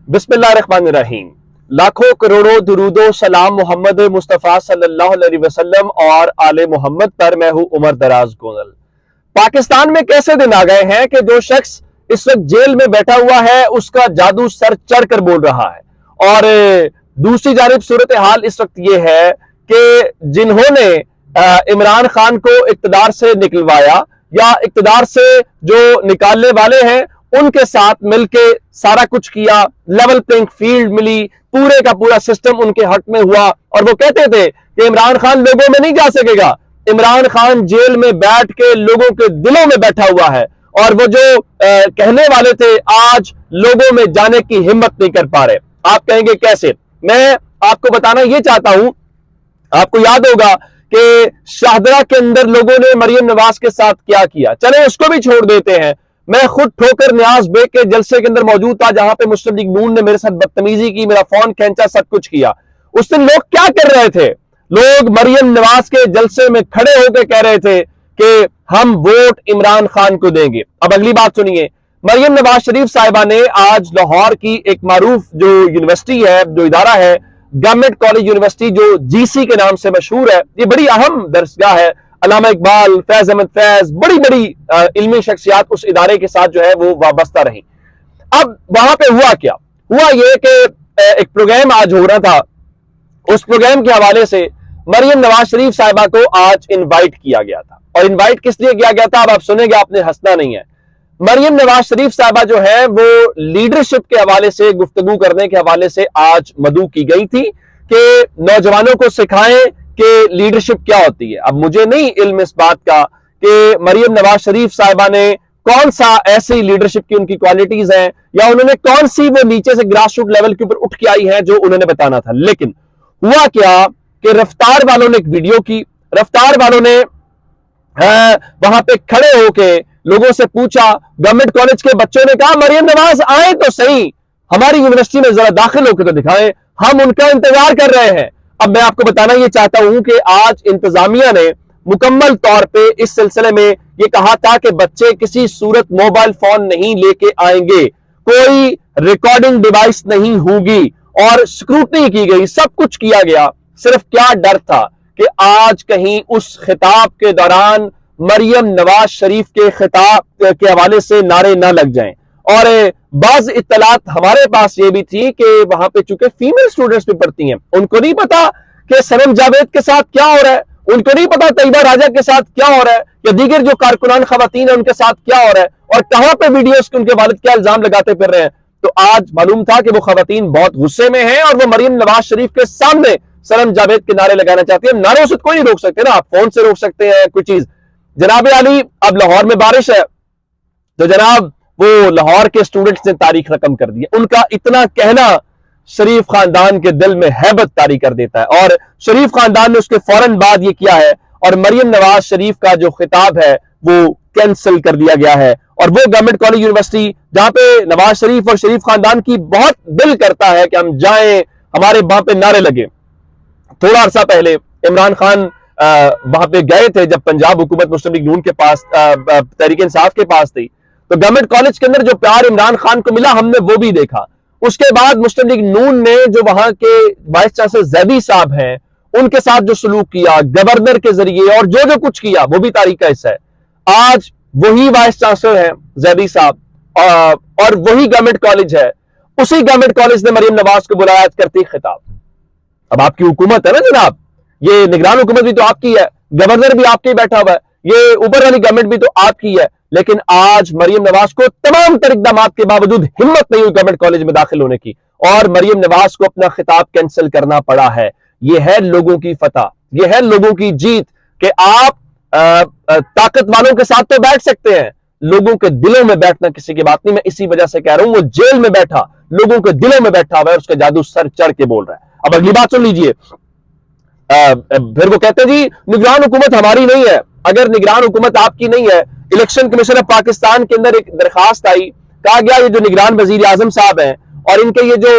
बिस्मिल्लाहिर्रहमानिर्रहीम। लाखों करोड़ों दुरूदो सलाम मोहम्मद मुस्तफ़ा सल्लल्लाहु अलैहि वसल्लम और आले मोहम्मद पर। मैं हूं उमर दराज गोनल। पाकिस्तान में कैसे दिन आ गए हैं कि जो शख्स इस वक्त जेल में बैठा हुआ है उसका जादू सर चढ़ कर बोल रहा है। और दूसरी जानिब सूरत हाल इस वक्त ये है कि जिन्होंने इमरान खान को इक़्तिदार से निकलवाया या इक़्तिदार से जो निकालने वाले हैं उनके साथ मिलके सारा कुछ किया, लेवल प्लेइंग फील्ड मिली, पूरे का पूरा सिस्टम उनके हक में हुआ। और वो कहते थे कि इमरान खान लोगों में नहीं जा सकेगा। इमरान खान जेल में बैठ के लोगों के दिलों में बैठा हुआ है और वो जो कहने वाले थे आज लोगों में जाने की हिम्मत नहीं कर पा रहे। आप कहेंगे कैसे? मैं आपको बताना ये चाहता हूं, आपको याद होगा कि शाहदरा के अंदर लोगों ने मरियम नवाज के साथ क्या किया। चले उसको भी छोड़ देते हैं। मैं खुद ठोकर न्याज बेग के जलसे के अंदर मौजूद था जहां पे मुस्लिम लीग नून ने मेरे साथ बदतमीजी की, मेरा फोन खींचा, सब कुछ किया। उस दिन लोग क्या कर रहे थे? लोग मरियम नवाज के जलसे में खड़े होकर कह रहे थे कि हम वोट इमरान खान को देंगे। अब अगली बात सुनिए, मरियम नवाज शरीफ साहिबा ने आज लाहौर की एक मारूफ जो यूनिवर्सिटी है, जो इदारा है, गवर्नमेंट कॉलेज यूनिवर्सिटी जो जीसी के नाम से मशहूर है, ये बड़ी अहम दरसगाह है। अल्लामा इकबाल, फैज अहमद फैज, बड़ी बड़ी इल्मी शख्सियात उस इदारे के साथ जो है वो वाबस्ता रही। अब वहां पे हुआ क्या? हुआ ये कि एक प्रोग्राम आज हो रहा था, उस प्रोग्राम के हवाले से मरियम नवाज शरीफ साहिबा को आज इनवाइट किया गया था। और इनवाइट किस लिए किया गया था अब आप सुनेंगे, आपने हंसना नहीं है। मरियम नवाज शरीफ साहिबा जो है वो लीडरशिप के हवाले से, गुफ्तगू करने के हवाले से आज मदऊ की गई थी कि नौजवानों को सिखाएं कि लीडरशिप क्या होती है। अब मुझे नहीं इल्म इस बात का कि मरियम नवाज शरीफ साहिबा ने कौन सा ऐसी लीडरशिप की उनकी क्वालिटीज हैं या उन्होंने कौन सी वो नीचे से ग्रास रूट लेवल के ऊपर उठ के आई है जो उन्होंने बताना था। लेकिन हुआ क्या कि रफ्तार वालों ने एक वीडियो की, रफ्तार वालों ने वहां पे खड़े होके लोगों से पूछा, गवर्नमेंट कॉलेज के बच्चों ने कहा मरियम नवाज आए तो सही, हमारी यूनिवर्सिटी में जरा दाखिल होकर तो दिखाएं, हम उनका इंतजार कर रहे हैं। अब मैं आपको बताना ये चाहता हूं कि आज इंतजामिया ने मुकम्मल तौर पे इस सिलसिले में ये कहा था कि बच्चे किसी सूरत मोबाइल फोन नहीं लेके आएंगे, कोई रिकॉर्डिंग डिवाइस नहीं होगी और स्क्रूटनी की गई, सब कुछ किया गया। सिर्फ क्या डर था कि आज कहीं उस खिताब के दौरान मरियम नवाज शरीफ के खिताब के हवाले से नारे ना लग जाएं। और बाज इत्तलात हमारे पास ये भी थी कि वहां पे चूंकि फीमेल स्टूडेंट्स भी पढ़ती हैं, उनको नहीं पता कि सनम जावेद के साथ क्या हो रहा है, उनको नहीं पता तैयबा राजा के साथ क्या हो रहा है या दीगर जो कारकुनान खवातीन है उनके साथ क्या हो रहा है और कहां पे वीडियोस के उनके वालिद क्या इल्जाम लगाते फिर रहे हैं। तो आज मालूम था कि वो खवातीन बहुत गुस्से में हैं और वो मरियम नवाज शरीफ के सामने सनम जावेद के नारे लगाना चाहती है। नारों से कोई नहीं रोक सकते ना, आप फोन से रोक सकते हैं कोई चीज। जनाब अली, अब लाहौर में बारिश है तो जनाब वो लाहौर के स्टूडेंट्स ने तारीख रकम कर दी है। उनका इतना कहना शरीफ खानदान के दिल में हैबत तारी कर देता है और शरीफ खानदान ने उसके फौरन बाद ये किया है और मरियम नवाज शरीफ का जो खिताब है वो कैंसिल कर दिया गया है। और वो गवर्नमेंट कॉलेज यूनिवर्सिटी जहां पे नवाज शरीफ और शरीफ खानदान की बहुत दिल करता है कि हम जाएं, हमारे वहां पे नारे लगे। थोड़ा अरसा पहले इमरान खान वहां पे गए थे जब पंजाब हुकूमत मुस्लिम लीग नून के पास, तहरीक इंसाफ के पास थी, तो गवर्नमेंट कॉलेज के अंदर जो प्यार इमरान खान को मिला हमने वो भी देखा। उसके बाद मुस्लिम लीग नून ने जो वहां के वाइस चांसलर जैदी साहब हैं उनके साथ जो सलूक किया गवर्नर के जरिए और जो कुछ किया वो भी तारीख का हिस्सा है। आज वही वाइस चांसलर हैं जैदी साहब और वही गवर्नमेंट कॉलेज है, उसी गवर्नमेंट कॉलेज ने मरियम नवाज को बुलाया करती खिताब। अब आपकी हुकूमत है ना जनाब, ये निगरान हुकूमत भी तो आपकी है, गवर्नर भी आपके बैठा हुआ है, ये ऊपर वाली गवर्नमेंट भी तो आपकी है। लेकिन आज मरियम नवाज को तमाम तर इक़दामात के बावजूद हिम्मत नहीं हुई गवर्नमेंट कॉलेज में दाखिल होने की और मरियम नवाज को अपना खिताब कैंसिल करना पड़ा है। यह है लोगों की फतह, यह है लोगों की जीत कि आप ताकत वालों के साथ तो बैठ सकते हैं, लोगों के दिलों में बैठना किसी की बात नहीं। मैं इसी वजह से कह रहा हूं वो जेल में बैठा लोगों के दिलों में बैठा हुआ है, उसका जादू सर चढ़ के बोल रहा है। अब अगली बात सुन लीजिए, फिर वो कहते हैं जी निगरान हुकूमत हमारी नहीं है। अगर निगरान हुकूमत आपकी नहीं है, इलेक्शन कमीशन ऑफ पाकिस्तान के अंदर एक दरखास्त आई, कहा गया ये जो निगरान वजीर आजम साहब हैं और इनके ये जो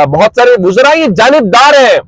बहुत सारे वुज़रा ये जानिबदार हैं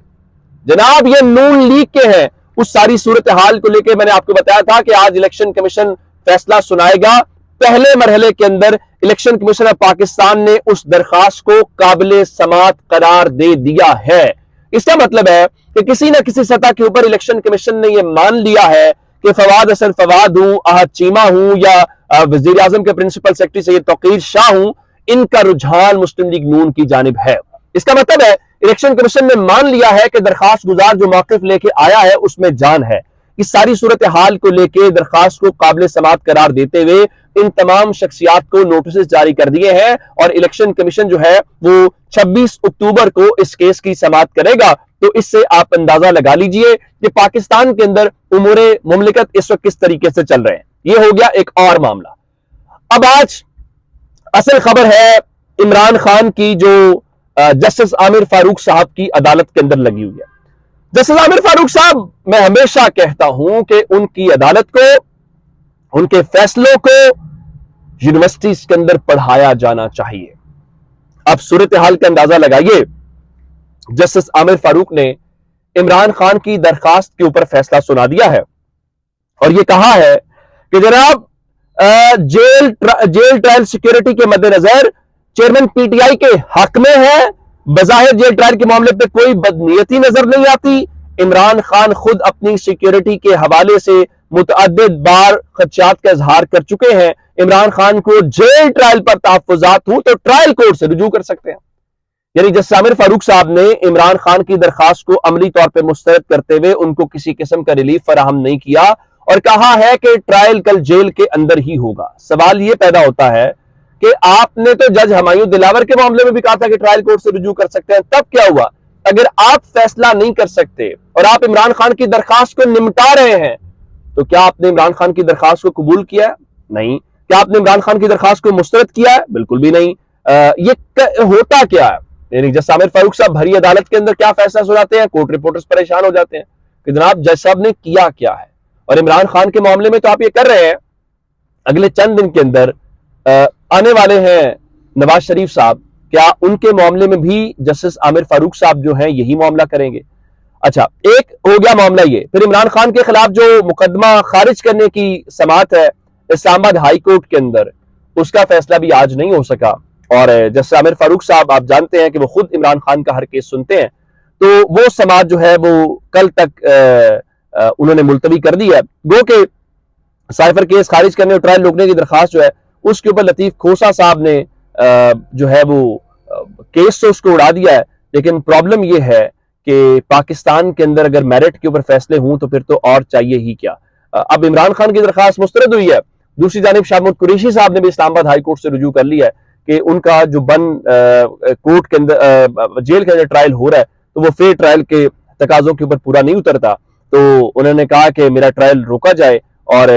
जनाब, ये नून लीग के हैं। उस सारी सूरत हाल को लेकर मैंने आपको बताया था कि आज इलेक्शन कमीशन फैसला सुनाएगा پہلے مرحلے کے اندر الیکشن کمیشن آف پاکستان نے اس درخواست کو قابل سماعت قرار دے دیا ہے۔ اس کا مطلب ہے کہ کسی نہ کسی سطح کے اوپر الیکشن کمیشن نے یہ مان لیا ہے کہ فواد حسن فواد ہوں، احد چیمہ ہوں، یا وزیر اعظم کے پرنسپل سیکرٹری سید توقیر شاہ ہوں، ان کا رجحان مسلم لیگ نون کی جانب ہے۔ اس کا مطلب ہے الیکشن کمیشن نے مان لیا ہے کہ درخواست گزار جو موقف لے کے آیا ہے اس میں جان ہے۔ اس ساری صورتحال کو لے کے درخواست کو قابل سماعت قرار دیتے ہوئے ان تمام شخصیات کو نوٹسز جاری کر دیے ہیں، اور الیکشن کمیشن جو ہے وہ 26 اکتوبر کو اس کیس کی سماعت کرے گا۔ تو اس سے آپ اندازہ لگا لیجئے کہ پاکستان کے اندر امور مملکت اس وقت کس طریقے سے چل رہے ہیں۔ یہ ہو گیا ایک اور معاملہ۔ اب آج اصل خبر ہے عمران خان کی، جو جسٹس عامر فاروق صاحب کی عدالت کے اندر لگی ہوئی ہے۔ جسٹس عامر فاروق صاحب، میں ہمیشہ کہتا ہوں کہ ان کی عدالت کو، ان کے فیصلوں کو یونیورسٹیز کے اندر پڑھایا جانا چاہیے۔ اب صورتحال کا اندازہ لگائیے، جسٹس عامر فاروق نے عمران خان کی درخواست کے اوپر فیصلہ سنا دیا ہے، اور یہ کہا ہے کہ جناب جیل ٹرائل سیکیورٹی کے مد نظر چیئرمین پی ٹی آئی کے حق میں ہے۔ بظاہر جیل ٹرائل کے معاملے پہ کوئی بدنیتی نظر نہیں آتی۔ عمران خان خود اپنی سیکیورٹی کے حوالے سے متعدد بار خدشات کا اظہار کر چکے ہیں۔ عمران خان کو جیل ٹرائل پر تحفظات ہوں تو ٹرائل کورٹ سے رجوع کر سکتے ہیں۔ یعنی جسٹس عامر فاروق صاحب نے عمران خان کی درخواست کو عملی طور پہ مسترد کرتے ہوئے ان کو کسی قسم کا ریلیف فراہم نہیں کیا، اور کہا ہے کہ ٹرائل کل جیل کے اندر ہی ہوگا۔ سوال یہ پیدا ہوتا ہے کہ آپ نے تو جج ہمایوں دلاور کے معاملے میں بھی کہا تھا کہ ٹرائل کورٹ سے رجوع کر سکتے ہیں، تب کیا ہوا؟ اگر آپ فیصلہ نہیں کر سکتے اور آپ عمران خان کی درخواست کو نمٹا رہے ہیں، تو کیا آپ نے عمران خان کی درخواست کو قبول کیا ہے؟ نہیں۔ کیا آپ نے عمران خان کی درخواست کو مسترد کیا ہے؟ بالکل بھی نہیں۔ یہ ہوتا کیا ہے؟ یعنی جسٹس عامر فاروق صاحب بھری عدالت کے اندر کیا فیصلہ سناتے ہیں، کورٹ رپورٹرز پریشان ہو جاتے ہیں کہ جناب جج صاحب نے کیا کیا ہے۔ اور عمران خان کے معاملے میں تو آپ یہ کر رہے ہیں، اگلے چند دن کے اندر آنے والے ہیں نواز شریف صاحب، کیا ان کے معاملے میں بھی جسٹس عامر فاروق صاحب جو ہیں یہی معاملہ کریں گے؟ اچھا، ایک ہو گیا معاملہ یہ۔ پھر عمران خان کے خلاف جو مقدمہ خارج کرنے کی سماعت ہے اسلام آباد ہائی کورٹ کے اندر، اس کا فیصلہ بھی آج نہیں ہو سکا، اور جسٹس عامر فاروق صاحب آپ جانتے ہیں کہ وہ خود عمران خان کا ہر کیس سنتے ہیں، تو وہ سماعت جو ہے وہ کل تک انہوں نے ملتوی کر دی ہے۔ گو کہ سائفر کیس خارج کرنے اور ٹرائل روکنے کی درخواست جو ہے اس کے اوپر لطیف کھوسا صاحب نے جو ہے وہ کیس سے اس کو اڑا دیا ہے، لیکن پرابلم یہ ہے کہ پاکستان کے اندر اگر میرٹ کے اوپر فیصلے ہوں تو پھر تو اور چاہیے ہی کیا۔ اب عمران خان کی درخواست مسترد ہوئی ہے، دوسری جانب شاہ محمود قریشی صاحب نے بھی اسلام آباد ہائی کورٹ سے رجوع کر لیا ہے کہ ان کا جو کورٹ کے اندر جیل کے اندر ٹرائل ہو رہا ہے تو وہ فیئر ٹرائل کے تقاضوں کے اوپر پورا نہیں اترتا، تو انہوں نے کہا کہ میرا ٹرائل روکا جائے اور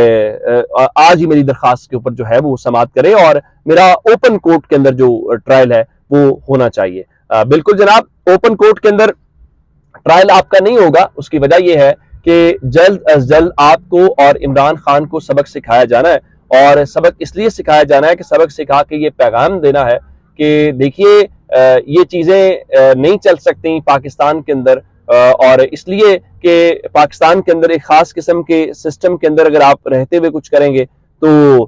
آج ہی میری درخواست کے اوپر جو ہے وہ سماعت کرے، اور میرا اوپن کورٹ کے اندر جو ٹرائل ہے وہ ہونا چاہیے۔ بالکل جناب، اوپن کورٹ کے اندر ٹرائل آپ کا نہیں ہوگا، اس کی وجہ یہ ہے کہ جلد از جلد آپ کو اور عمران خان کو سبق سکھایا جانا ہے، اور سبق اس لیے سکھایا جانا ہے کہ سبق سکھا کے یہ پیغام دینا ہے کہ دیکھیے یہ چیزیں نہیں چل سکتی پاکستان کے اندر، اور اس لیے کہ پاکستان کے اندر ایک خاص قسم کے سسٹم کے اندر اگر آپ رہتے ہوئے کچھ کریں گے تو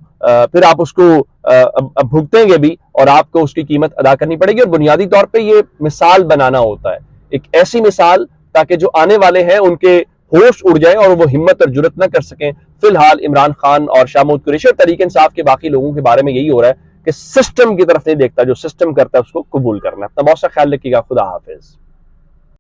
پھر آپ اس کو بھگتیں گے بھی، اور آپ کو اس کی قیمت ادا کرنی پڑے گی۔ اور بنیادی طور پہ یہ مثال بنانا ہوتا ہے، ایک ایسی مثال تاکہ جو آنے والے ہیں ان کے ہوش اڑ جائیں اور وہ ہمت اور جرت نہ کر سکیں۔ فی الحال عمران خان اور شاہ محمود قریشی اور تحریک انصاف کے باقی لوگوں کے بارے میں یہی ہو رہا ہے کہ سسٹم کی طرف نہیں دیکھتا، جو سسٹم کرتا ہے اس کو قبول کرنا ہے۔ اپنا بہت سا خیال رکھیے گا، خدا حافظ۔